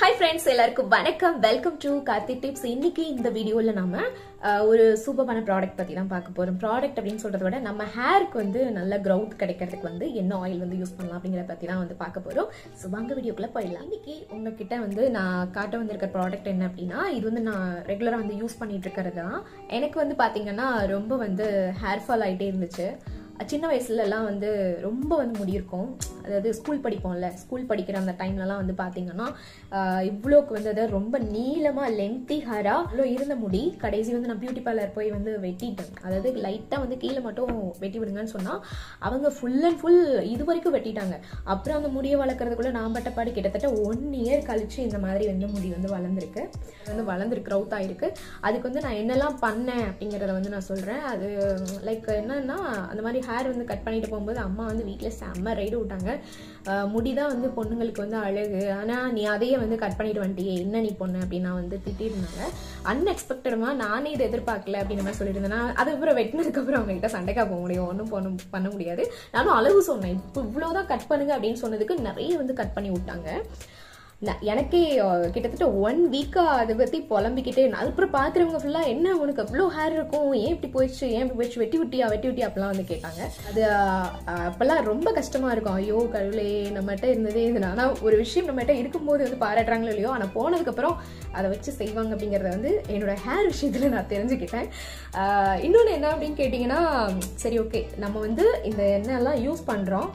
Hi friends, எல்லாருக்கும் வணக்கம். Welcome to Karthi tips. இன்னைக்கு இந்த வீடியோல நாம ஒரு சூப்பரான ப்ராடக்ட் பத்தி தான் பார்க்க போறோம். ப்ராடக்ட் அப்படின்னு சொல்றதை விட நம்ம ஹேருக்கு வந்து நல்ல growth கிடைக்கிறதுக்கு வந்து என்ன ஆயில் வந்து யூஸ் பண்ணலாம் அப்படிங்கறத பத்தி தான் வந்து பார்க்க போறோம். சோ வாங்க வீடியோக்குள்ள போயிடலாம். இன்னைக்கு உங்ககிட்ட வந்து நான் காட்ட வந்திருக்க ப்ராடக்ட் என்ன அப்படின்னா, இது வந்து நான் ரெகுலரா வந்து யூஸ் பண்ணிட்டு இருக்கிறது தான். எனக்கு வந்து பாத்தீங்கன்னா ரொம்ப வந்து ஹேர் ஃபால் ஆயிட்டே இருந்துச்சு. சின்ன வயசுல எல்லாம் வந்து ரொம்ப வந்து முடி இருக்கும். அதாவது ஸ்கூல் படிப்போம்ல, ஸ்கூல் படிக்கிற அந்த டைம்லலாம் வந்து பாத்தீங்கன்னா இவ்வளோக்கு வந்து அதாவது ரொம்ப நீளமா லென்த்தி ஹேரா இவ்வளோ இருந்த முடி கடைசி வந்து நான் பியூட்டி பார்லர் போய் வந்து வெட்டிட்டேன். அதாவது லைட்டா வந்து கீழே மட்டும் வெட்டி விடுங்கன்னு சொன்னா அவங்க ஃபுல் அண்ட் ஃபுல் இது வரைக்கும் வெட்டிட்டாங்க. அப்புறம் அந்த முடியை வளர்க்கறதுக்குள்ள நான் பட்டப்பாடு கிட்டத்தட்ட 1 year கழிச்சு இந்த மாதிரி வந்து முடி வந்து வளர்ந்துருக்கு க்ரௌத் ஆயிருக்கு. அதுக்கு வந்து நான் என்னெல்லாம் பண்ணேன் அப்படிங்கறத வந்து நான் சொல்றேன். அது லைக் என்னன்னா, அந்த மாதிரி ஹேர் வந்து கட் பண்ணிட்டு போகும்போது அம்மா வந்து வீட்டுல செம்ம ரைடு விட்டாங்க. முடிதான் வந்து பொண்ணுங்களுக்கு வந்து அழகு, ஆனா நீ அதையே வந்து கட் பண்ணிட்டு வந்துட்டியே, என்ன நீ பொண்ணு அப்படின்னு நான் வந்து திட்டிருந்தாங்க. அன்எக்ஸ்பெக்டடமா நானே இதை எதிர்பார்க்கல அப்படின்னு மாதிரி சொல்லிட்டு இருந்தேன். அதுக்கப்புறம் வெட்டினதுக்கு அப்புறம் அவங்க கிட்ட சண்டைக்கா போக முடியும், ஒன்றும் பண்ண முடியாது. நானும் அளவு சொன்னேன், இப்போ இவ்வளவுதான் கட் பண்ணுங்க அப்படின்னு சொன்னதுக்கு நிறைய வந்து கட் பண்ணி விட்டாங்க. எனக்கே கிட்டத்தட்ட 1 week அதை பத்தி புலம்பிக்கிட்டே. அதுக்கப்புறம் பாக்குறவங்க ஃபுல்லா என்ன உனக்கு அவ்வளோ ஹேர் இருக்கும், ஏன் இப்படி போயிடுச்சு வெட்டி விட்டியா அப்படிலாம் வந்து கேட்டாங்க. அது அப்பெல்லாம் ரொம்ப கஷ்டமா இருக்கும். ஐயோ கடவுளே, நம்மகிட்ட இருந்ததே இது. ஆனா ஒரு விஷயம் நம்மகிட்ட இருக்கும்போது வந்து பாராட்டுறாங்களோ இல்லையோ, ஆனா போனதுக்கு அப்புறம் அதை வச்சு செய்வாங்க அப்படிங்கறத வந்து என்னோட ஹேர் விஷயத்துல நான் தெரிஞ்சுக்கிட்டேன். இன்னொன்னு என்ன அப்படின்னு கேட்டீங்கன்னா, சரி ஓகே நம்ம வந்து இந்த எண்ணெய்லாம் யூஸ் பண்றோம்,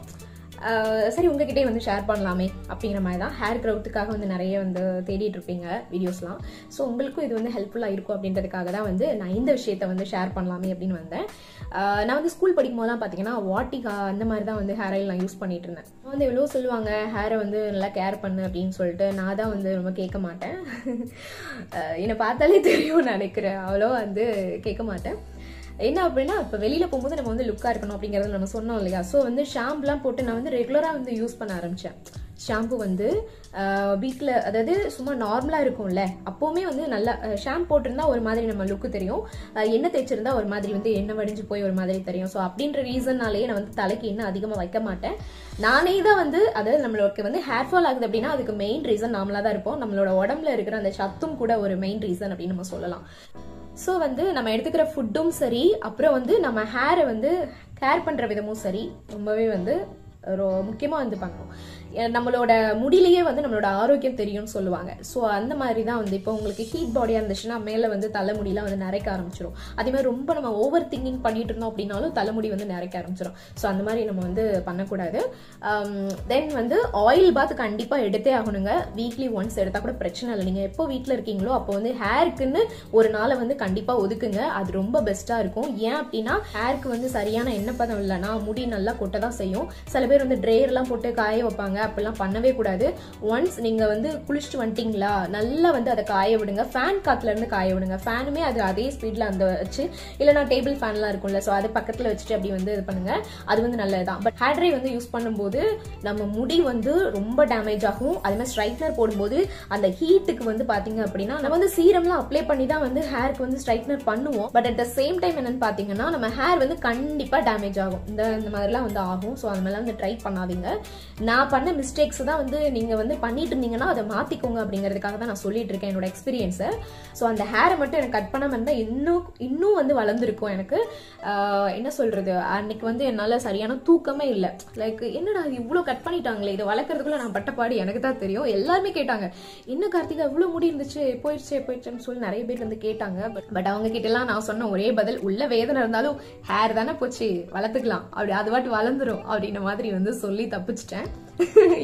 சரி உங்ககிட்டே வந்து ஷேர் பண்ணலாமே அப்படிங்கிற மாதிரி தான். ஹேர் க்ரௌத்துக்காக வந்து நிறைய வந்து தேடிட்டு இருப்பீங்க வீடியோஸ்லாம். ஸோ உங்களுக்கும் இது வந்து ஹெல்ப்ஃபுல்லாக இருக்கும் அப்படின்றதுக்காக தான் வந்து நான் இந்த விஷயத்த வந்து ஷேர் பண்ணலாமே அப்படின்னு வந்தேன். நான் வந்து ஸ்கூல் படிக்கும் போதெல்லாம் பார்த்தீங்கன்னா வாட்டிகா அந்த மாதிரி தான் வந்து ஹேர் ஆயில் நான் யூஸ் பண்ணிட்டு இருந்தேன். வந்து எவ்வளோ சொல்லுவாங்க ஹேரை வந்து நல்லா கேர் பண்ணு அப்படின்னு சொல்லிட்டு, நான் தான் வந்து ரொம்ப கேட்க மாட்டேன். என்னை பார்த்தாலே தெரியும் நினைக்கிறேன், அவ்வளோ வந்து கேட்க மாட்டேன். என்ன அப்படின்னா, இப்போ வெளியில போகும்போது நம்ம வந்து லுக்கா இருக்கணும் அப்படிங்கறது நம்ம சொன்னோம் இல்லையா. ஸோ வந்து ஷாம்புலாம் போட்டு நான் வந்து ரெகுலரா வந்து யூஸ் பண்ண ஆரம்பிச்சேன். ஷாம்பு வந்து வீட்டில் அதாவது சும்மா நார்மலாக இருக்கும்ல, அப்போவுமே வந்து நல்லா ஷாம்பு போட்டிருந்தா ஒரு மாதிரி நம்ம லுக்கு தெரியும், எண்ணெய் தேய்ச்சிருந்தா ஒரு மாதிரி வந்து எண்ணெய் வடிஞ்சு போய் ஒரு மாதிரி தெரியும். ஸோ அப்படின்ற ரீசன்னாலேயே நான் வந்து தலைக்கு எண்ணெய் அதிகமாக வைக்க மாட்டேன். நானே தான் வந்து, அதாவது நம்மளுக்கு வந்து ஹேர் ஃபால் ஆகுது அப்படின்னா அதுக்கு மெயின் ரீசன் நாமளா தான் இருப்போம். நம்மளோட உடம்புல இருக்கிற அந்த சத்தும் கூட ஒரு மெயின் ரீசன் அப்படின்னு நம்ம சொல்லலாம். ஸோ வந்து நம்ம எடுத்துக்கிற ஃபுட்டும் சரி, அப்புறம் வந்து நம்ம ஹேரை வந்து கேர் பண்ற விதமும் சரி, ரொம்பவே வந்து முக்கியமா வந்து பண்ணணும். நம்மளோட முடியிலேயே வந்து நம்மளோட ஆரோக்கியம் தெரியும்னு சொல்லுவாங்க. ஸோ அந்த மாதிரி தான் வந்து இப்போ உங்களுக்கு ஹீட் பாடியா இருந்துச்சுன்னா மேல வந்து தலைமுடியெல்லாம் வந்து நரைக்க ஆரம்பிச்சிடும். அதே மாதிரி ரொம்ப நம்ம ஓவர் திங்கிங் பண்ணிட்டு இருந்தோம் அப்படின்னாலும் தலைமுடி வந்து நரைக்க ஆரம்பிச்சிடும். ஸோ அந்த மாதிரி நம்ம வந்து பண்ணக்கூடாது. தென் வந்து ஆயில் பாத் கண்டிப்பா எடுத்தே ஆகணுங்க. வீக்லி ஒன்ஸ் எடுத்தா கூட பிரச்சனை இல்லை. நீங்க எப்போ வீட்டில் இருக்கீங்களோ அப்போ வந்து ஹேருக்குன்னு ஒரு நாளை வந்து கண்டிப்பா ஒதுக்குங்க. அது ரொம்ப பெஸ்டா இருக்கும். ஏன் அப்படின்னா ஹேருக்கு வந்து சரியான எண்ணெய் பதம் இல்லைன்னா முடி நல்லா கொட்ட தான் செய்யும். சில பேர் வந்து ட்ரேயர்லாம் போட்டு காய வைப்பாங்க, அப்படிலாம் பண்ணவே கூடாது. ஒன்ஸ் நீங்க வந்து குளிச்சுட்டு வந்துட்டீங்களா, நல்லா வந்து அதை காய விடுங்க. ஃபேன் காத்துல இருந்து காய விடுங்க. ஃபேனுமே அது அதே ஸ்பீட்ல அந்த வச்சு, இல்லைனா டேபிள் ஃபேன்லாம் இருக்கும்ல, ஸோ அதை பக்கத்துல வச்சுட்டு அப்படி வந்து இது பண்ணுங்க. அது வந்து நல்லதுதான். பட் ஹேர் ட்ரை வந்து யூஸ் பண்ணும்போது நம்ம முடி வந்து ரொம்ப டேமேஜ் ஆகும். அதே மாதிரி ஸ்ட்ரைட்னர் போடும்போது அந்த ஹீட்டுக்கு வந்து பாத்தீங்க அப்படின்னா நம்ம வந்து சீரம்லாம் அப்ளை பண்ணி தான் வந்து ஹேருக்கு வந்து ஸ்ட்ரைட்னர் பண்ணுவோம். But at the same time என்னன்னு பாத்தீங்கன்னா நம்ம ஹேர் வந்து கண்டிப்பா டேமேஜ் ஆகும். இந்த மாதிரிலாம் வந்து ஆகும். ஸோ அது மாதிரிலாம் வந்து ட்ரை பண்ணாதீங்க. நான் பண்ண மிஸ்டேக்ஸ் தான் வந்து நீங்க வந்து பண்ணிட்டு இருந்தீங்கன்னா அதை மாத்திக்கோங்க அப்படிங்கிறதுக்காக தான் நான் சொல்லிட்டு இருக்கேன் என்னோட எக்ஸ்பீரியன்ஸை. ஸோ அந்த ஹேரை மட்டும் எனக்கு கட் பண்ணாம இருந்தா இன்னும் வந்து வளர்ந்துருக்கும். எனக்கு என்ன சொல்றது, அன்னைக்கு வந்து என்னால சரியான தூக்கமே இல்லை. லைக் என்னடா இவ்வளவு கட் பண்ணிட்டாங்களே, இதை வளர்க்கறதுக்குள்ள நான் பட்டப்பாடு எனக்கு தான் தெரியும். எல்லாருமே கேட்டாங்க, என்ன கார்த்திகா இவ்வளவு முடி இருந்துச்சு, போயிடுச்சுன்னு சொல்லி நிறைய பேர் வந்து கேட்டாங்க. பட் அவங்க கிட்ட எல்லாம் நான் சொன்ன ஒரே பதில், உள்ள வேதனை இருந்தாலும் ஹேர் தானே போச்சு வளர்த்துக்கலாம், அப்படி அது வாட்டு வளர்ந்துரும் அப்படின்ற மாதிரி வந்து சொல்லி தப்பிச்சிட்டேன்.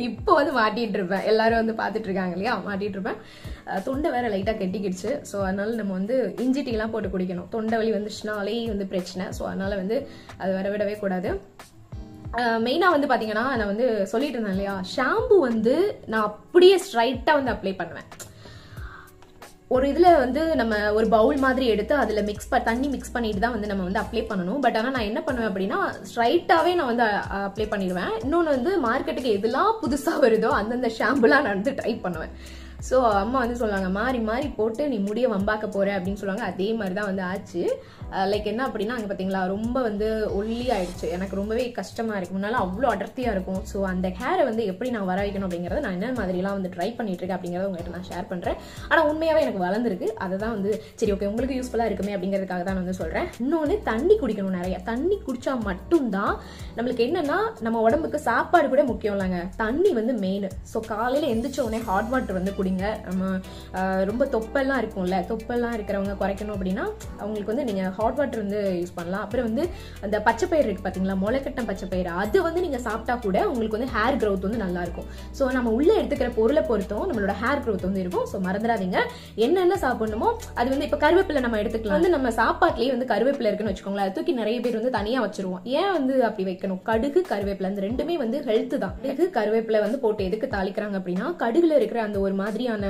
இப்போ வந்து மாட்டிட்டு இருப்பேன். எல்லாரும் வந்து பாத்துட்டு இருக்காங்க இல்லையா, மாட்டிட்டு இருப்பேன். தொண்டை வேற லைட்டா கெட்டிக்கிடுச்சு. ஸோ அதனால நம்ம வந்து இஞ்சி டீ எல்லாம் போட்டு குடிக்கணும். தொண்டை வலி வந்துச்சுனாலே வந்து பிரச்சனை. ஸோ அதனால வந்து அது விடவே கூடாது. மெயினா வந்து பாத்தீங்கன்னா, நான் வந்து சொல்லிட்டு இருந்தேன் இல்லையா, ஷாம்பு வந்து நான் அப்படியே ஸ்ட்ரைட்டா வந்து அப்ளை பண்ணுவேன். ஒரு இதுல வந்து நம்ம ஒரு பவுல் மாதிரி எடுத்து அதுல தண்ணி மிக்ஸ் பண்ணிட்டு தான் வந்து நம்ம வந்து அப்ளை பண்ணணும். பட் ஆனா நான் என்ன பண்ணுவேன் அப்படின்னா, ஸ்ட்ரைட்டாவே நான் வந்து அப்ளை பண்ணிடுவேன். இன்னொன்னு வந்து மார்க்கெட்டுக்கு எதெல்லாம் புதுசா வருதோ அந்தந்த ஷாம்புலாம் நான் வந்து ட்ரை பண்ணுவேன். ஸோ அம்மா வந்து சொல்லுவாங்க மாறி மாறி போட்டு நீ முடிய வம்பாக்க போற அப்படின்னு சொல்லுவாங்க. அதே மாதிரி தான் வந்து ஆச்சு. லைக் என்ன அப்படின்னா அங்கே பார்த்தீங்களா ரொம்ப வந்து ஒல்லி ஆயிடுச்சு. எனக்கு ரொம்பவே கஷ்டமா இருக்கு. முன்னால அவ்வளோ அடர்த்தியா இருக்கும். ஸோ அந்த ஹேரை வந்து எப்படி நான் வர வைக்கணும் அப்படிங்கறத நான் என்ன மாதிரிலாம் வந்து ட்ரை பண்ணிட்டு இருக்கேன் அப்படிங்கறத உங்ககிட்ட நான் ஷேர் பண்றேன். ஆனா உண்மையாவே எனக்கு வளர்ந்துருக்கு. அதை தான் வந்து சரி ஓகே உங்களுக்கு யூஸ்ஃபுல்லா இருக்குமே அப்படிங்கிறதுக்காக தான் வந்து சொல்றேன். இன்னொன்று தண்ணி குடிக்கணும். நிறைய தண்ணி குடிச்சா மட்டும்தான் நம்மளுக்கு என்னன்னா நம்ம உடம்புக்கு சாப்பாடு கூட முக்கியம் இல்லைங்க, தண்ணி வந்து மெயின். ஸோ காலையில எந்திரிச்ச உடனே ஹாட் வாட்டர் வந்து குடிங்க. நம்ம ரொம்ப தொப்பெல்லாம் இருக்கும்ல, தொப்பெல்லாம் இருக்கிறவங்க குறைக்கணும் அப்படின்னா அவங்களுக்கு வந்து நீங்க ஹாட் வாட்டர் வந்து யூஸ் பண்ணலாம். அப்புறம் வந்து அந்த பச்சைப்பயிறு இருக்கு பாத்தீங்களா, முளைக்கட்டம் பச்சைப்பயிறு, அது வந்து நீங்க சாப்பிட்டா கூட உங்களுக்கு வந்து ஹேர் growth வந்து நல்லா இருக்கும். ஸோ நம்ம உள்ள எடுத்துக்கிற பொருளை பொறுத்தும் நம்மளோட ஹேர் growth வந்து இருக்கும். ஸோ மறந்துடாதீங்க என்னென்ன சாப்பிடணுமோ அது வந்து இப்ப கருவேப்பிலை நம்ம எடுத்துக்கலாம். வந்து நம்ம சாப்பாட்டுலயே வந்து கருவேப்பிலை இருக்குன்னு வச்சுக்கோங்களேன், தூக்கி நிறைய பேர் வந்து தனியா வச்சிருவோம். ஏன் வந்து அப்படி வைக்கணும்? கடுகு கருவேப்பிலை அந்த ரெண்டுமே வந்து ஹெல்த் தான். கடுகு கருவேப்பிலை வந்து போட்டு எதுக்கு தாளிக்கிறாங்க அப்படின்னா கடுகுல இருக்கிற அந்த ஒரு மாதிரியான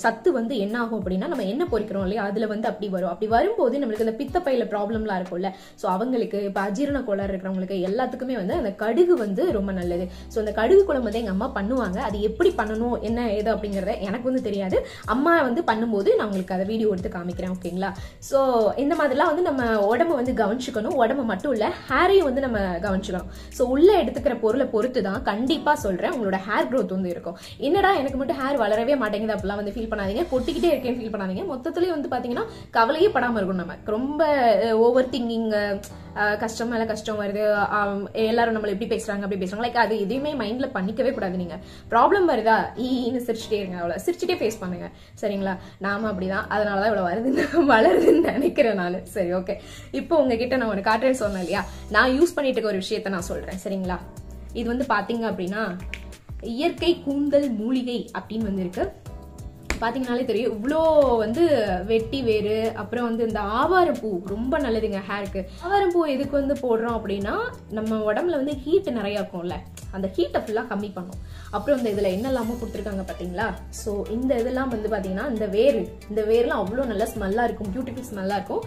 சத்து வந்து என்ன ஆகும் அப்படின்னா நம்ம என்ன பொரிக்கிறோம் இல்லையா அதுல வந்து அப்படி வரும். அப்படி வரும்போது நம்மளுக்கு இந்த பித்தப்பையில ப்ராப்ளம்லாம் இருக்கும்ல, ஸோ அவங்களுக்கு இப்ப அஜீரண கோளாறு இருக்கிறவங்களுக்கு எல்லாத்துக்குமே வந்து அந்த கடுகு வந்து ரொம்ப நல்லது. ஸோ அந்த கடுகு குழம்பு வந்து எங்க அம்மா பண்ணுவாங்க. அது எப்படி பண்ணணும் என்ன ஏது அப்படிங்கறத எனக்கு வந்து தெரியாது. அம்மா வந்து பண்ணும்போது நான் உங்களுக்கு அதை வீடியோ எடுத்து காமிக்கிறேன். ஓகேங்களா? ஸோ இந்த மாதிரிலாம் வந்து நம்ம உடம்பு வந்து கவனிச்சுக்கணும். உடம்பு மட்டும் இல்ல ஹேரையும் வந்து நம்ம கவனிச்சுக்கணும். ஸோ உள்ள எடுத்துக்கிற பொருளை பொறுத்து தான் கண்டிப்பா சொல்றேன் உங்களோட ஹேர் growth வந்து இருக்கும். என்னடா எனக்கு மட்டும் ஹேர் வளரவே மாட்டேங்குது அப்படிலாம் வந்து ஃபீல் பண்ணாதீங்க, கொட்டிக்கிட்டே இருக்கேன்னு ஃபீல் பண்ணாதீங்க. மொத்தத்திலேயே வந்து பாத்தீங்கன்னா கவலையே படாம இருக்கும். நம்ம ரொம்ப ஓவர் திங்கிங், கஷ்டம் மேல கஷ்டம் வருது, எல்லாரும் நம்மள எப்படி பேசுறாங்க அப்படி பேசுறாங்க, லைக் அது எதையுமே மைண்ட்ல பண்ணிக்கவே கூடாது. நீங்க ப்ராப்ளம் வருதா ஈன்னு சிரிச்சுட்டே இருங்க, அவ்வளவு சிரிச்சுட்டே ஃபேஸ் பண்ணுங்க. சரிங்களா? நாம அப்படிதான், அதனாலதான் இவ்வளவு வளருதுன்னு நினைக்கிறேன் நான். சரி ஓகே, இப்போ உங்ககிட்ட நான் ஒரு காட்டுறேன் சொன்னேன் இல்லையா, நான் யூஸ் பண்ணிட்டு இருக்க ஒரு விஷயத்த நான் சொல்றேன். சரிங்களா? இது வந்து பாத்தீங்க அப்படின்னா இயற்கை கூந்தல் மூலிகை அப்படின்னு வந்து இருக்கு. பாத்தீங்கன்னாலே தெரியும் இவ்வளோ வந்து வெட்டி வேறு, அப்புறம் வந்து இந்த ஆவாரப்பூ ரொம்ப நல்லதுங்க ஹேருக்கு. ஆவாரப்பூ எதுக்கு வந்து போடுறோம் அப்படின்னா நம்ம உடம்புல வந்து ஹீட் நிறைய இருக்கும்ல, அந்த ஹீட்டை ஃபுல்லா கம்மி பண்ணும். அப்புறம் இந்த இதுல என்னெல்லாமோ கொடுத்துருக்காங்க பாத்தீங்களா. ஸோ இந்த இதெல்லாம் வந்து பாத்தீங்கன்னா இந்த வேர்லாம் அவ்வளோ நல்ல ஸ்மெல்லா இருக்கும், பியூட்டிஃபுல் ஸ்மெல்லா இருக்கும்.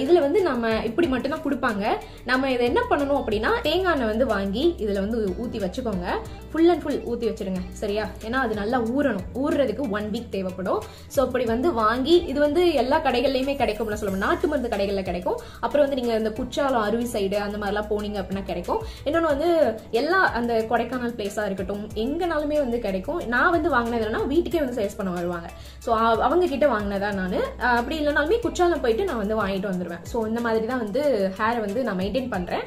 இதுல வந்து நம்ம இப்படி மட்டும் தான் கொடுப்பாங்க. நம்ம இதை என்ன பண்ணணும் அப்படின்னா தேங்காய் எண்ணெய் வந்து வாங்கி இதுல வந்து ஊத்தி வச்சுக்கோங்க. ஃபுல் அண்ட் ஃபுல் ஊத்தி வச்சிருங்க. சரியா? ஏன்னா அது நல்லா ஊறணும். ஊறுறதுக்கு 1 வீக் தேவைப்படும். ஸோ அப்படி வந்து வாங்கி இது வந்து எல்லா கடைகள்லயுமே கிடைக்கும்னு சொல்லுவோம், நாட்டு மருந்து கடைகள்ல கிடைக்கும். அப்புறம் வந்து நீங்க இந்த குற்றாலம் அருவி சைடு அந்த மாதிரிலாம் போனீங்க அப்படின்னா கிடைக்கும். இன்னொன்னு வந்து எல்லா அந்த கொடைக்கானல் பிளேஸா இருக்கட்டும் எங்கனாலுமே வந்து கிடைக்கும். நான் வந்து வாங்கினது என்னன்னா வீட்டுக்கே வந்து சேல்ஸ் பண்ண வருவாங்க. ஸோ அவங்க கிட்ட வாங்கினதா நான். அப்படி இல்லைனாலுமே குற்றாலம் போயிட்டு நான் வந்து வாங்கிட்டு வந்துருவேன். ஸோ இந்த மாதிரி தான் வந்து ஹேரை வந்து நான் மெயின்டைன் பண்றேன்.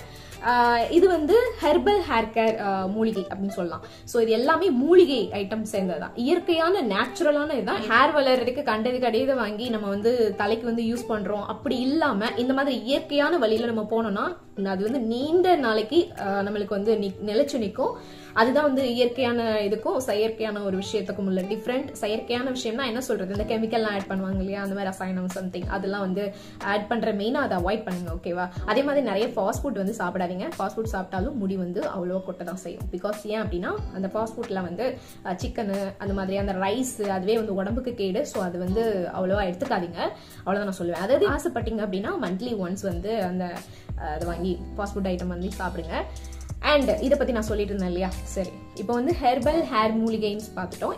இது வந்து ஹெர்பல் ஹேர் கேர் மூலிகை அப்படின்னு சொல்லலாம். ஸோ இது எல்லாமே மூலிகை ஐட்டம் சேர்ந்ததுதான், இயற்கையான நேச்சுரலான இதுதான். ஹேர் வளர்றதுக்கு கண்டது கடையதை வாங்கி நம்ம வந்து தலைக்கு வந்து யூஸ் பண்றோம் அப்படி இல்லாம இந்த மாதிரி இயற்கையான வழியில நம்ம போனோம்னா அது வந்து நீண்ட நாளைக்கு நம்மளுக்கு வந்து நிலைச்சு நிற்கும். அதுதான் வந்து இயற்கையான இதுக்கும் செயற்கையான ஒரு விஷயத்துக்கும் உள்ள டிஃப்ரெண்ட். செயற்கையான விஷயம்னா என்ன சொல்றது, இந்த கெமிக்கல்லாம் ஆட் பண்ணுவாங்க இல்லையா, அந்த மாதிரி ரசாயனம் சம்திங் அதெல்லாம் வந்து ஆட் பண்ற மெயினா அதை அவாய்ட் பண்ணுங்க. ஓகேவா? அதே மாதிரி நிறைய ஃபாஸ்ட் ஃபுட் வந்து சாப்பிடாதீங்க. ஃபாஸ்ட் ஃபுட் சாப்பிட்டாலும் முடி வந்து அவ்வளோ கொட்ட தான் செய்யும். பிகாஸ் ஏன் அப்படின்னா அந்த ஃபாஸ்ட் ஃபுட்ல வந்து சிக்கனு அந்த மாதிரி அந்த ரைஸ் அதுவே வந்து உடம்புக்கு கேடு. ஸோ அது வந்து அவ்வளோவா எடுத்துக்காதீங்க, அவ்வளோதான் நான் சொல்லுவேன். அதாவது ஆசைப்பட்டீங்க அப்படின்னா மந்த்லி ஒன்ஸ் வந்து அந்த அதை வாங்கி ஃபாஸ்ட் ஃபுட் ஐட்டம் வந்து சாப்பிடுங்க. அண்ட் இதை பத்தி நான் சொல்லிட்டு இருந்தேன் இல்லையா. சரி, இப்போ வந்து ஹெர்பல் ஹேர் மூலிகைன்னு பார்த்துட்டோம்.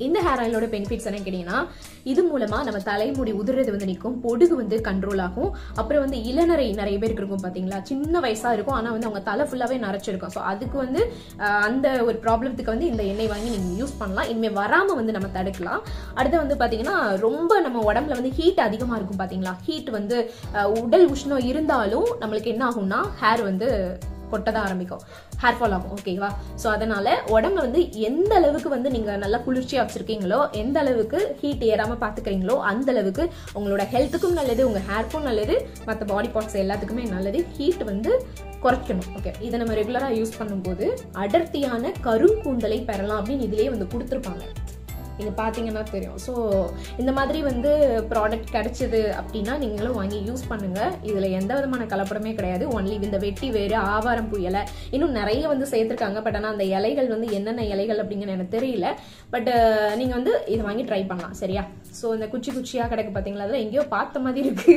இந்த ஹேர் ஆயிலோட பெனிஃபிட்ஸ் என்ன கேட்டீங்கன்னா இது மூலமா நம்ம தலைமுடி உதிர்றது வந்து நிற்கும், பொடுகு வந்து கண்ட்ரோல் ஆகும். அப்புறம் வந்து இளநரை நிறைய பேருக்கு இருக்கும் பாத்தீங்களா, சின்ன வயசா இருக்கும் ஆனா வந்து அவங்க தலை ஃபுல்லாவே நரைச்சிருக்கும். ஸோ அதுக்கு வந்து அந்த ஒரு ப்ராப்ளத்துக்கு வந்து இந்த எண்ணெய் வாங்கி நீங்க யூஸ் பண்ணலாம். இனிமே வராம வந்து நம்ம தடுக்கலாம். அடுத்து வந்து பாத்தீங்கன்னா ரொம்ப நம்ம உடம்புல வந்து ஹீட் அதிகமா இருக்கும் பாத்தீங்களா, ஹீட் வந்து உடல் உஷ்ணம் இருந்தாலும் நம்மளுக்கு என்ன ஆகும்னா ஹேர் வந்து கொட்டதான் ஆரம்பிக்கும், ஹேர் ஃபால் ஆகும். ஓகேவா? ஸோ அதனால உடம்பு வந்து எந்த அளவுக்கு வந்து நீங்க நல்லா குளிர்ச்சியா வச்சிருக்கீங்களோ, எந்த அளவுக்கு ஹீட் ஏறாம பாத்துக்கிறீங்களோ அந்த அளவுக்கு உங்களோட ஹெல்த்துக்கும் நல்லது, உங்க ஹேருக்கும் நல்லது, மற்ற பாடி பார்ட்ஸ் எல்லாத்துக்குமே நல்லது. ஹீட் வந்து குறைக்கணும். ஓகே, இதை நம்ம ரெகுலரா யூஸ் பண்ணும்போது அடர்த்தியான கருங்கூந்தலை பெறலாம் அப்படின்னு இதுலயே வந்து கொடுத்துருப்பாங்க. நீங்க பாத்தீங்கன்னா தெரியும். ஸோ இந்த மாதிரி வந்து ப்ராடக்ட் கிடைச்சது அப்படின்னா நீங்களும் வாங்கி யூஸ் பண்ணுங்க. இதுல எந்த விதமான கலப்படமே கிடையாது. ஒன்லி இந்த வெட்டி வேறு, ஆவாரம் பூ இலை, இன்னும் நிறைய வந்து சேர்த்திருக்காங்க. பட் ஆனா அந்த இலைகள் வந்து என்னென்ன இலைகள் அப்படிங்கிறது எனக்கு தெரியல. பட் நீங்க வந்து இதை வாங்கி ட்ரை பண்ணலாம். சரியா? ஸோ இந்த குச்சி குச்சியா கிடைக்கு பாத்தீங்களா, அதெல்லாம் எங்கேயோ பார்த்த மாதிரி இருக்கு.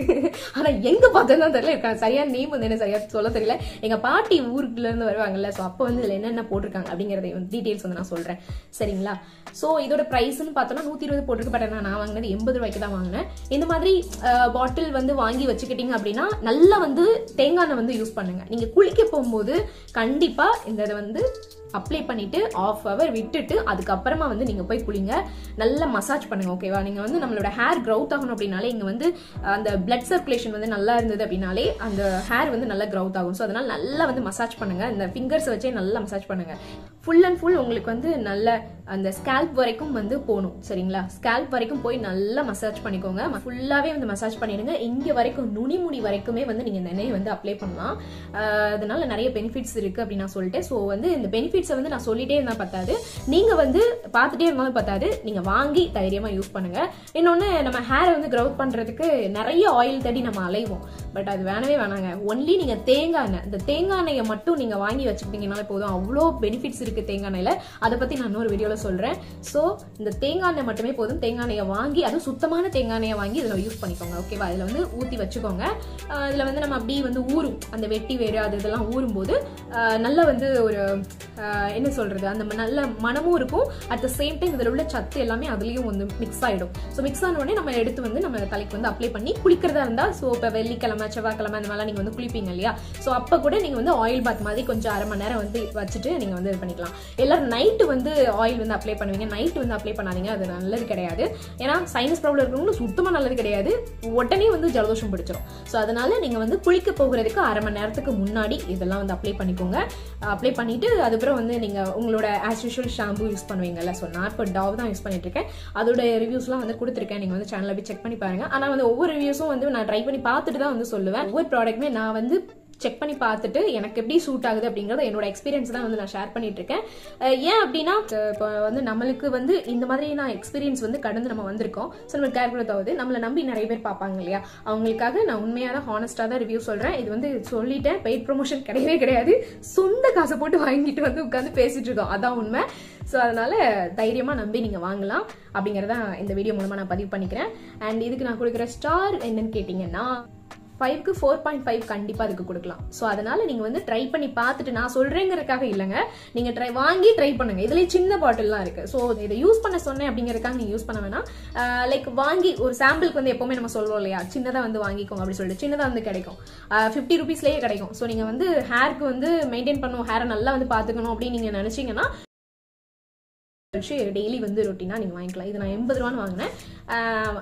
ஆனா எங்க பார்த்ததுதான் தெரியல, சரியா நேம் வந்து என்ன சரியா சொல்ல தெரியல. எங்க பாட்டி ஊருக்குள்ள இருந்து வருவாங்கல்ல, ஸோ அப்போ வந்து இதுல என்னென்ன போட்டிருக்காங்க அப்படிங்கறத டீடைல்ஸ் வந்து நான் சொல்றேன். சரிங்களா? ஸோ இதோட பிரைஸ் பிரைஸ்னு பார்த்தோம்னா 120 போட்டிருக்கு. பட் நான் வாங்கினது 80 ரூபாய்க்கு தான் வாங்கினேன். இந்த மாதிரி பாட்டில் வந்து வாங்கி வச்சுக்கிட்டீங்க அப்படின்னா நல்லா வந்து தேங்காய் எண்ணெய் வந்து யூஸ் பண்ணுங்க. நீங்க குளிக்க போகும்போது கண்டிப்பா இந்த இதை வந்து அப்ளை பண்ணிட்டு ½ hour விட்டுட்டு அதுக்கப்புறமா வந்து நீங்க போய் குளிங்க. நல்லா மசாஜ் பண்ணுங்க. ஓகேவா? நீங்க வந்து நம்மளோட ஹேர் growth ஆகணும் அப்படின்னாலே இங்க வந்து அந்த பிளட் சர்க்குலேஷன் வந்து நல்லா இருந்தது அப்படின்னாலே அந்த ஹேர் வந்து நல்லா growth ஆகும். ஸோ அதனால நல்லா வந்து மசாஜ் பண்ணுங்க. இந்த ஃபிங்கர்ஸ் வச்சே நல்லா மசாஜ் பண்ணுங்க. ஃபுல் அண்ட் ஃபுல் உங்களுக்கு வந்து நல்ல அந்த ஸ்கேல்ப் வரைக்கும் வந்து போகணும். சரிங்களா? ஸ்கேல்ப் வரைக்கும் போய் நல்லா மசாஜ் பண்ணிக்கோங்க. ஃபுல்லாவே வந்து மசாஜ் பண்ணிடுங்க. இங்க வரைக்கும் நுனி முடி வரைக்குமே வந்து நீங்க எண்ணெய் வந்து அப்ளை பண்ணலாம். அதனால நிறைய பெனிஃபிட்ஸ் இருக்கு அப்படின்னு நான் சொல்லிட்டேன். ஸோ வந்து இந்த பெனிஃபிட்ஸை வந்து நான் சொல்லிட்டே இருந்தா பத்தாது, நீங்க வந்து பார்த்துட்டே இருந்தாலும் பத்தாது, நீங்க வாங்கி தைரியமா யூஸ் பண்ணுங்க. இன்னொன்னு, நம்ம ஹேரை வந்து க்ரௌத் பண்றதுக்கு நிறைய ஆயில் தேடி நம்ம அலைவோம். பட் அது வேணவே வேணாங்க. ஒன்லி நீங்க தேங்காய் எண்ணெய், இந்த தேங்காய் எண்ணெயை மட்டும் நீங்க வாங்கி வச்சுக்கிட்டீங்கனாலே போதும். அவ்வளோ பெனிஃபிட்ஸ் இருக்கு தேங்காய் எண்ணெயில. அதை பத்தி நான் இன்னொரு வீடியோல சொல்றேன். ஸோ இந்த தேங்காய் எண்ணெய் மட்டுமே போதும். தேங்காய் எண்ணெயை வாங்கி, அதுவும் சுத்தமான தேங்காய் எண்ணெயை வாங்கி இதுல யூஸ் பண்ணிக்கோங்க. ஓகேவா? இதுல வந்து ஊத்தி வச்சுக்கோங்க. இதுல வந்து நம்ம அப்படியே வந்து ஊறும், அந்த வெட்டி வேறு அது இதெல்லாம் ஊறும் போது நல்லா வந்து ஒரு என்ன சொல்றது, அந்த நல்ல மனமும் இருக்கும். அட் த சேம் டைம் இதுல உள்ள சத்து எல்லாமே அதுலயும் வந்து மிக்ஸ் ஆயிடும். ஸோ மிக்ஸ் ஆன உடனே நம்ம எடுத்து வந்து நம்ம தலைக்கு வந்து அப்ளை பண்ணி குளிக்கிறதா இருந்தா, ஸோ இப்போ வெள்ளிக்கிழமை செவ்வாய்க்கிழமை அந்த மாதிரிலாம் நீங்க வந்து குளிப்பீங்க இல்லையா? ஸோ அப்ப கூட நீங்க வந்து ஆயில் பாத் மாதிரி கொஞ்சம் அரை மணி நேரம் வந்து வச்சுட்டு நீங்க வந்து இது பண்ணிக்கலாம். எல்லாரும் நைட்டு வந்து ஆயில் வந்து அப்ளை பண்ணுவீங்க. நைட்டு வந்து அப்ளை பண்ணாதீங்க, அது நல்லது கிடையாது. ஏன்னா சைனஸ் ப்ராப்ளம் இருக்கிறவங்களுக்கு சுத்தமா நல்லது கிடையாது. உடனே வந்து ஜலதோஷம் பிடிச்சிரும். ஸோ அதனால நீங்க வந்து குளிக்க போகிறதுக்கு அரை மணி நேரத்துக்கு முன்னாடி இதெல்லாம் வந்து அப்ளை பண்ணிக்கோங்க. அப்ளை பண்ணிட்டு அதுக்கப்புறம் வந்து நீங்க உங்களோட ஆஸ் யூஷுவல் ஷாம்பு யூஸ் பண்ணுவீங்கல்ல. ஸோ நான் இப்போ டாவ் தான் யூஸ் பண்ணிட்டு இருக்கேன். அதோட ரிவ்யூஸ்லாம் வந்து கொடுத்துருக்கேன். நீங்க வந்து சேனல்ல போய் செக் பண்ணி பாருங்க. ஆனா வந்து ஒவ்வொரு ரிவ்யூஸும் வந்து நான் ட்ரை பண்ணி பார்த்துட்டு தான் வந்து சொல்லுவேன். ஒவ்வொரு ப்ராடக்ட்டுமே நான் வந்து செக் பண்ணி பார்த்துட்டு எனக்கு எப்படி சூட் ஆகுது அப்படிங்கறத என்னோட எக்ஸ்பீரியன்ஸ் தான் வந்து நான் ஷேர் பண்ணிட்டு இருக்கேன். ஏன் அப்படின்னா இப்போ வந்து நம்மளுக்கு வந்து இந்த மாதிரி நான் எக்ஸ்பீரியன்ஸ் வந்து கடந்து நம்ம வந்திருக்கோம். ஸோ நம்ம கேர்ஃபுல்லாக ஆகுது. நம்மளை நம்பி நிறைய பேர் பார்ப்பாங்க இல்லையா? அவங்களுக்காக நான் உண்மையாக தான் ஹானஸ்டாக தான் ரிவ்யூ சொல்றேன். இது வந்து சொல்லிட்டேன், பெய்ட் ப்ரொமோஷன் கிடையவே கிடையாது. சொந்த காசை போட்டு வாங்கிட்டு வந்து உட்காந்து பேசிட்டு இருக்கோம், அதான் உண்மை. ஸோ அதனால தைரியமா நம்பி நீங்க வாங்கலாம் அப்படிங்கறத இந்த வீடியோ மூலமா நான் பதிவு பண்ணிக்கிறேன். அண்ட் இதுக்கு நான் கொடுக்குற ஸ்டார் என்னன்னு கேட்டீங்கன்னா 5க்கு 4.5 கண்டிப்பா அதுக்கு கொடுக்கலாம். ஸோ அதனால நீங்க வந்து ட்ரை பண்ணி பார்த்துட்டு, நான் சொல்றேங்கிறதுக்காக இல்லைங்க, நீங்க வாங்கி ட்ரை பண்ணுங்க. இதுல சின்ன பாட்டில்லாம் இருக்கு. ஸோ இதை யூஸ் பண்ண சொன்னேன் அப்படிங்கறதுக்காக நீங்க யூஸ் பண்ண வேணாம். லைக் வாங்கி ஒரு சாம்பிளுக்கு வந்து எப்பவுமே நம்ம சொல்லுவோம் இல்லையா, சின்னதா வந்து வாங்கிக்கோங்க அப்படின்னு சொல்லிட்டு. சின்னதா வந்து கிடைக்கும், 50 rupeesலயே கிடைக்கும். ஸோ நீங்க வந்து ஹேருக்கு வந்து மெயின்டைன் பண்ணணும், ஹேரை நல்லா வந்து பாத்துக்கணும் அப்படின்னு நீங்க நினைச்சீங்கன்னா டெய்லி வந்து ரொட்டீனா நீங்க வாங்கிக்கலாம். இது நான் 80 ரூபான்னு வாங்கினேன்.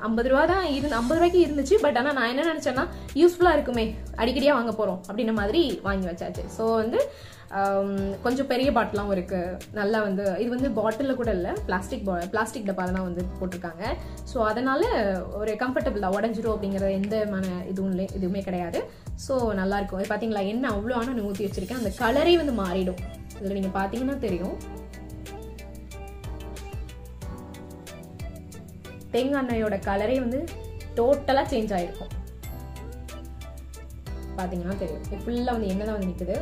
50 ரூபா தான் 50 ரூபாய்க்கு இருந்துச்சு. பட் ஆனா நான் என்ன நினைச்சேன்னா, யூஸ்ஃபுல்லா இருக்குமே, அடிக்கடியா வாங்க போறோம் அப்படின்ற மாதிரி வாங்கி வச்சாச்சு. ஸோ வந்து கொஞ்சம் பெரிய பாட்டிலாம் இருக்கு. நல்லா வந்து இது வந்து பாட்டில் கூட இல்லை, பிளாஸ்டிக் டப்பால தான் வந்து போட்டிருக்காங்க. ஸோ அதனால ஒரு கம்ஃபர்டபுளா உடஞ்சிரும் அப்படிங்கிற எந்த இதுவுமே கிடையாது. ஸோ நல்லா இருக்கும். பாத்தீங்களா, என்ன அவ்வளோ ஆனா நான் ஊற்றி வச்சிருக்கேன். அந்த கலரே வந்து மாறிடும். இதுல நீங்க பாத்தீங்கன்னா தெரியும், தேங்காய் எண்ணெயோட கலரே வந்து டோட்டலா சேஞ்ச் ஆயிருக்கும். பாத்தீங்கன்னா தெரியும், ஃபுல்லா வந்து எண்ணெய் தான் வந்து நிக்குது.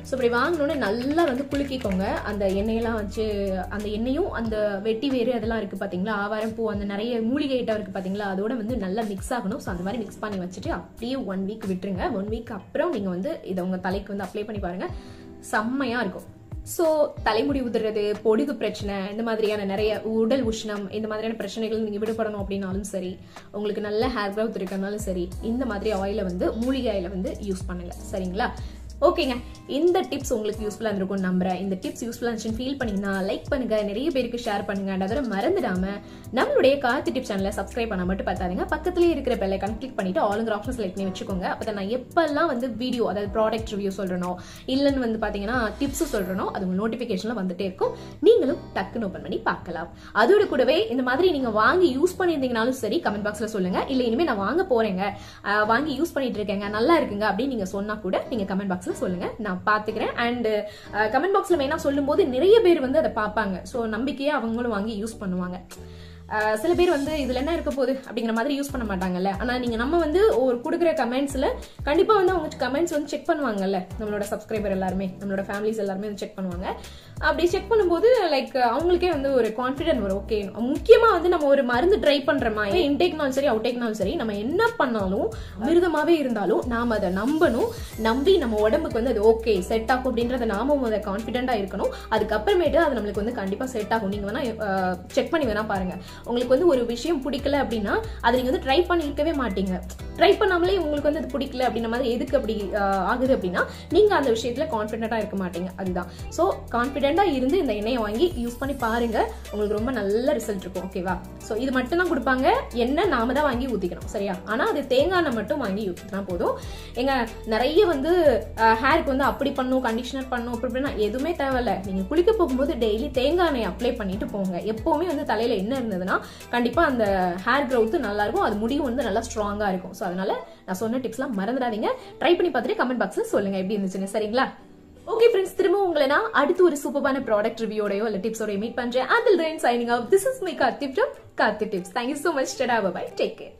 ஸோ இப்படி வாங்கினோடனே நல்லா வந்து குலுக்கிக்கோங்க. அந்த எண்ணெயெல்லாம் வச்சு, அந்த எண்ணெயும் அந்த வெட்டி வேறு அதெல்லாம் இருக்கு பாத்தீங்களா, ஆவாரம் பூ, அந்த நிறைய மூலிகை ஐட்டம் இருக்கு பாத்தீங்களா, அதோட வந்து நல்லா மிக்ஸ் ஆகணும். ஸோ அந்த மாதிரி மிக்ஸ் பண்ணி வச்சுட்டு அப்படியே 1 வீக் விட்டுருங்க. 1 வீக் அப்புறம் நீங்க வந்து இதை உங்க தலைக்கு வந்து அப்ளை பண்ணி பாருங்க, செம்மையா இருக்கும். ஸோ தலைமுடி உதிர்றது, பொடுகு பிரச்சனை, இந்த மாதிரியான நிறைய உடல் உஷ்ணம், இந்த மாதிரியான பிரச்சனைகள் நீங்க விடுபடணும் அப்படின்னாலும் சரி, உங்களுக்கு நல்ல ஹேர் க்ரோத் இருக்கனாலும் சரி, இந்த மாதிரி ஆயில வந்து மூலிகை ஆயில வந்து யூஸ் பண்ணுங்க. சரிங்களா? ஓகேங்க, இந்த டிப்ஸ் உங்களுக்கு யூஸ்ஃபுல்லா இருந்திருக்கும் நம்புறேன். இந்த டிப்ஸ் யூஸ்ஃபுல்லா இருந்துச்சுன்னு ஃபீல் பண்ணீங்கன்னா லைக் பண்ணுங்க, நிறைய பேருக்கு ஷேர் பண்ணுங்க. அதோட மறந்துடாம நம்மளுடைய கார்த்தி டிப்ஸ் சேனலை சப்ஸ்கிரைப் பண்ண மட்டும் பார்த்தாருங்க. பக்கத்துலேயே இருக்கிற பெல் ஐகான் கிளிக் பண்ணிட்டு ஆளுங்கிற ஆப்ஷன் செலக்ட் பண்ணி வச்சுக்கோங்க. அப்போ நான் எப்பெல்லாம் வந்து வீடியோ, அதாவது ப்ராடக்ட் ரிவ்யூ சொல்றனோ, இல்லைன்னு வந்து பாத்தீங்கன்னா டிப்ஸ் சொல்றனோ, அது உங்க நோட்டிபிகேஷன்ல வந்துட்டே இருக்கும். நீங்களும் டக்குன்னு ஓபன் பண்ணி பார்க்கலாம். அதோட கூடவே இந்த மாதிரி நீங்க வாங்கி யூஸ் பண்ணியிருந்தீங்கனாலும் சரி, கமெண்ட் பாக்ஸ்ல சொல்லுங்க. இல்ல இனிமே நான் வாங்க போறேங்க, வாங்கி யூஸ் பண்ணிட்டு இருக்கேங்க, நல்லா இருக்குங்க அப்படின்னு நீங்க சொன்னா கூட நீங்க கமெண்ட் பாக்ஸ்ல சொல்லுங்க, நான் பாத்துக்கிறேன். அண்ட் கமெண்ட் பாக்ஸ்ல மெயினா சொல்லும் போது நிறைய பேர் வந்து அதை பார்ப்பாங்க. ஸோ நம்பிக்கையா அவங்களும் வாங்கி யூஸ் பண்ணுவாங்க. சில பேர் வந்து இதுல என்ன இருக்க போகுது அப்படிங்கிற மாதிரி யூஸ் பண்ண மாட்டாங்கல்ல. ஆனா நீங்க நம்ம வந்து ஒரு கொடுக்குற கமெண்ட்ஸ்ல கண்டிப்பா வந்து அவங்க கமெண்ட்ஸ் வந்து செக் பண்ணுவாங்கல்ல. நம்மளோட சப்ஸ்கிரைபர் எல்லாருமே, நம்மளோட ஃபேமிலிஸ் எல்லாருமே வந்து செக் பண்ணுவாங்க. அப்படி செக் பண்ணும்போது லைக் அவங்களுக்கே வந்து ஒரு கான்ஃபிடென்ட் வரும். ஓகே, முக்கியமா வந்து நம்ம ஒரு மருந்து ட்ரை பண்ற மாதிரி இன்டேக்னாலும் சரி அவுட்டேக்னாலும் சரி, நம்ம என்ன பண்ணாலும் மிருதமாவே இருந்தாலும் நாம அதை நம்பணும். நம்பி நம்ம உடம்புக்கு வந்து அது ஓகே செட் ஆகும் அப்படின்றத நாம அதை கான்ஃபிடென்ட்டா இருக்கணும். அதுக்கப்புறமேட்டு அது நம்மளுக்கு வந்து கண்டிப்பா செட் ஆகும். நீங்க வேணா செக் பண்ணி வேணா பாருங்க. உங்களுக்கு வந்து ஒரு விஷயம் பிடிக்கல அப்படின்னா அதை நீங்க வந்து ட்ரை பண்ணி இருக்கவே மாட்டீங்க. ட்ரை பண்ணாமலே உங்களுக்கு வந்து அது பிடிக்கல அப்படின்ற மாதிரி எதுக்கு அப்படி ஆகுது அப்படின்னா நீங்க அந்த விஷயத்துல கான்ஃபிடென்ட்டா இருக்க மாட்டீங்க. அதுதான். சோ கான்ஃபிடென்ட்டா இருந்து இந்த எண்ணெயை வாங்கி யூஸ் பண்ணி பாருங்க. உங்களுக்கு ரொம்ப நல்ல ரிசல்ட் இருக்கும். ஓகேவா? சோ இது மட்டும் தான் கொடுப்பாங்க. எண்ணெய் நாம தான் வாங்கி ஊத்திக்கணும். சரியா? ஆனா அது தேங்காய் எண்ணெய் மட்டும் வாங்கி ஊத்தினா போதும். எங்க நிறைய வந்து ஹேருக்கு வந்து அப்படி பண்ணும், கண்டிஷனர் பண்ணும், அப்படின்னா எதுவுமே தேவையில்ல. நீங்க குளிக்க போகும்போது டெய்லி தேங்காய் எண்ணெய் அப்ளை பண்ணிட்டு போங்க. எப்பவுமே வந்து தலையில என்ன இருந்ததுன்னா கண்டிப்பா அந்த ஹேர் growth நல்லா இருக்கும். அது முடிவு வந்து நல்லா ஸ்ட்ராங்கா இருக்கும். சோ அதனால நான் சொன்ன டிப்ஸ்லாம் மறந்துடாதீங்க. ட்ரை பண்ணி பார்த்துட்டு கமெண்ட் பாக்ஸ்ல சொல்லுங்க எப்படி இருந்துச்சுன்னு. சரிங்களா? ஓகே ஃப்ரெண்ட்ஸ், திரும்ப உங்களை நான் அடுத்து ஒரு சூப்பரான ப்ராடக்ட் ரிவ்யூடையோ இல்ல டிப்ஸோடய மீட் பண்றேன். Until then, signing out. This is me, Karthi from Karthi Tips. Thank you so much. Tada, bye bye. Take care.